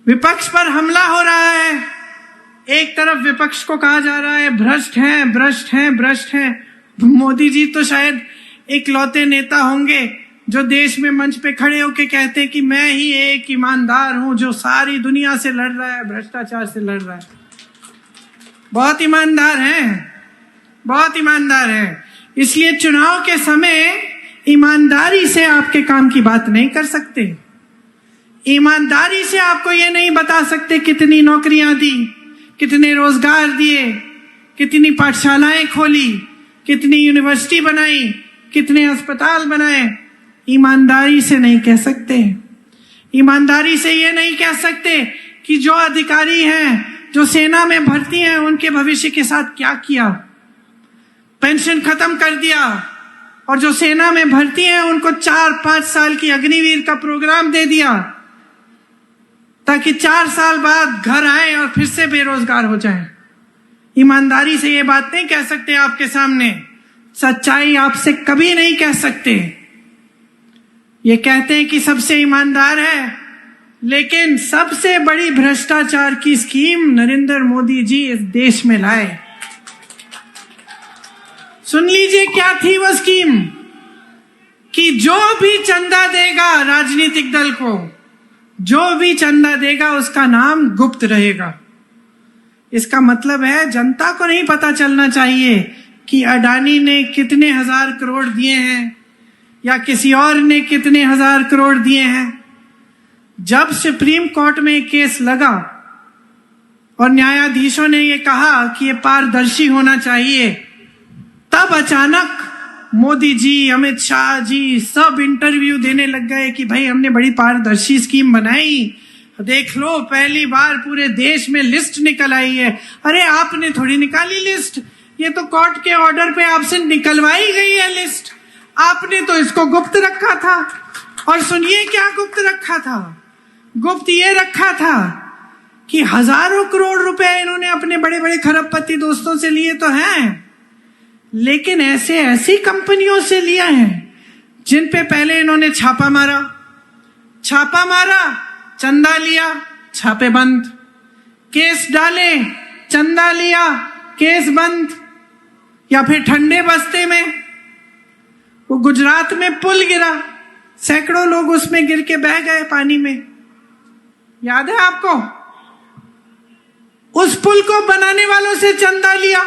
विपक्ष पर हमला हो रहा है। एक तरफ विपक्ष को कहा जा रहा है भ्रष्ट हैं, भ्रष्ट हैं, भ्रष्ट हैं। मोदी जी तो शायद इकलौते नेता होंगे जो देश में मंच पे खड़े होके कहते हैं कि मैं ही एक ईमानदार हूं जो सारी दुनिया से लड़ रहा है, भ्रष्टाचार से लड़ रहा है। बहुत ईमानदार हैं, बहुत ईमानदार हैं। इसलिए चुनाव के समय ईमानदारी से आपके काम की बात नहीं कर सकते। ईमानदारी से आपको ये नहीं बता सकते कितनी नौकरियां दी, कितने रोजगार दिए, कितनी पाठशालाएं खोली, कितनी यूनिवर्सिटी बनाई, कितने अस्पताल बनाए। ईमानदारी से नहीं कह सकते। ईमानदारी से ये नहीं कह सकते कि जो अधिकारी हैं, जो सेना में भर्ती हैं, उनके भविष्य के साथ क्या किया, पेंशन खत्म कर दिया, और जो सेना में भर्ती हैं उनको 4-5 साल की अग्निवीर का प्रोग्राम दे दिया ताकि 4 साल बाद घर आए और फिर से बेरोजगार हो जाएं। ईमानदारी से ये बात नहीं कह सकते आपके सामने। सच्चाई आपसे कभी नहीं कह सकते। ये कहते हैं कि सबसे ईमानदार है, लेकिन सबसे बड़ी भ्रष्टाचार की स्कीम नरेंद्र मोदी जी इस देश में लाए। सुन लीजिए क्या थी वो स्कीम, कि जो भी चंदा देगा राजनीतिक दल को, जो भी चंदा देगा उसका नाम गुप्त रहेगा। इसका मतलब है जनता को नहीं पता चलना चाहिए कि अडानी ने कितने हजार करोड़ दिए हैं या किसी और ने कितने हजार करोड़ दिए हैं। जब सुप्रीम कोर्ट में केस लगा और न्यायाधीशों ने ये कहा कि ये पारदर्शी होना चाहिए, तब अचानक मोदी जी, अमित शाह जी सब इंटरव्यू देने लग गए कि भाई हमने बड़ी पारदर्शी स्कीम बनाई, देख लो पहली बार पूरे देश में लिस्ट निकल आई है। अरे आपने थोड़ी निकाली लिस्ट, ये तो कोर्ट के ऑर्डर पे आपसे निकलवाई गई है लिस्ट। आपने तो इसको गुप्त रखा था। और सुनिए क्या गुप्त रखा था। गुप्त ये रखा था कि हजारों करोड़ रुपए इन्होंने अपने बड़े बड़े खरबपति दोस्तों से लिए तो हैं, लेकिन ऐसी कंपनियों से लिया है जिन पे पहले इन्होंने छापा मारा, चंदा लिया, छापे बंद, केस डाले, चंदा लिया, केस बंद। या फिर ठंडे बस्ते में वो गुजरात में पुल गिरा, सैकड़ों लोग उसमें गिर के बह गए पानी में, याद है आपको? उस पुल को बनाने वालों से चंदा लिया।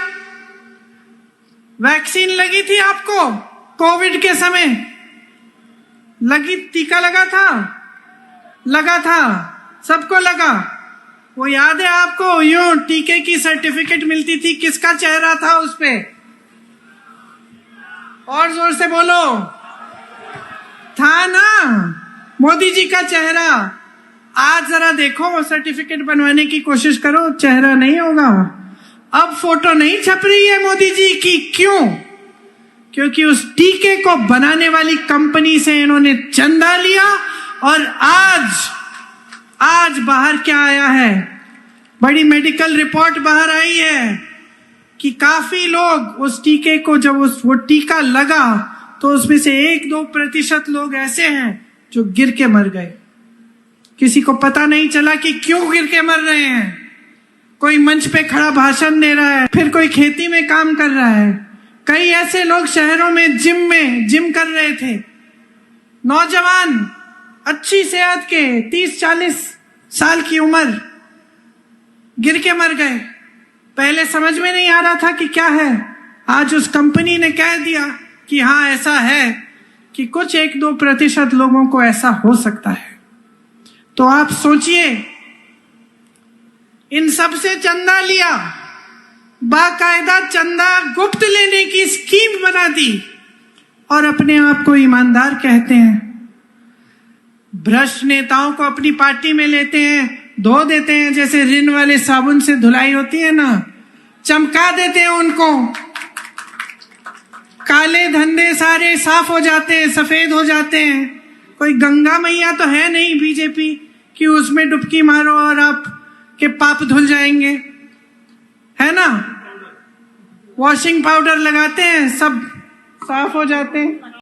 वैक्सीन लगी थी आपको कोविड के समय, लगी, टीका लगा था, सबको लगा। वो याद है आपको? यूं टीके की सर्टिफिकेट मिलती थी, किसका चेहरा था उस पे? और जोर से बोलो, था ना मोदी जी का चेहरा। आज जरा देखो, वो सर्टिफिकेट बनवाने की कोशिश करो, चेहरा नहीं होगा। अब फोटो नहीं छप रही है मोदी जी की। क्यों? क्योंकि उस टीके को बनाने वाली कंपनी से इन्होंने चंदा लिया। और आज बाहर क्या आया है? बड़ी मेडिकल रिपोर्ट बाहर आई है कि काफी लोग उस टीके को, जब वो टीका लगा तो उसमें से 1-2% लोग ऐसे हैं जो गिर के मर गए। किसी को पता नहीं चला कि क्यों गिर के मर रहे हैं। कोई मंच पे खड़ा भाषण दे रहा है, फिर कोई खेती में काम कर रहा है। कई ऐसे लोग शहरों में जिम कर रहे थे, नौजवान, अच्छी सेहत के, 30-40 साल की उम्र, गिर के मर गए। पहले समझ में नहीं आ रहा था कि क्या है। आज उस कंपनी ने कह दिया कि हाँ ऐसा है कि कुछ 1-2% लोगों को ऐसा हो सकता है। तो आप सोचिए, इन सब से चंदा लिया, बाकायदा चंदा गुप्त लेने की स्कीम बना दी, और अपने आप को ईमानदार कहते हैं। भ्रष्ट नेताओं को अपनी पार्टी में लेते हैं, धो देते हैं, जैसे रिन वाले साबुन से धुलाई होती है ना, चमका देते हैं उनको। काले धंधे सारे साफ हो जाते हैं, सफेद हो जाते हैं। कोई गंगा मैया तो है नहीं बीजेपी कि उसमें डुबकी मारो और आप के पाप धुल जाएंगे, है ना? वॉशिंग पाउडर लगाते हैं, सब साफ हो जाते हैं।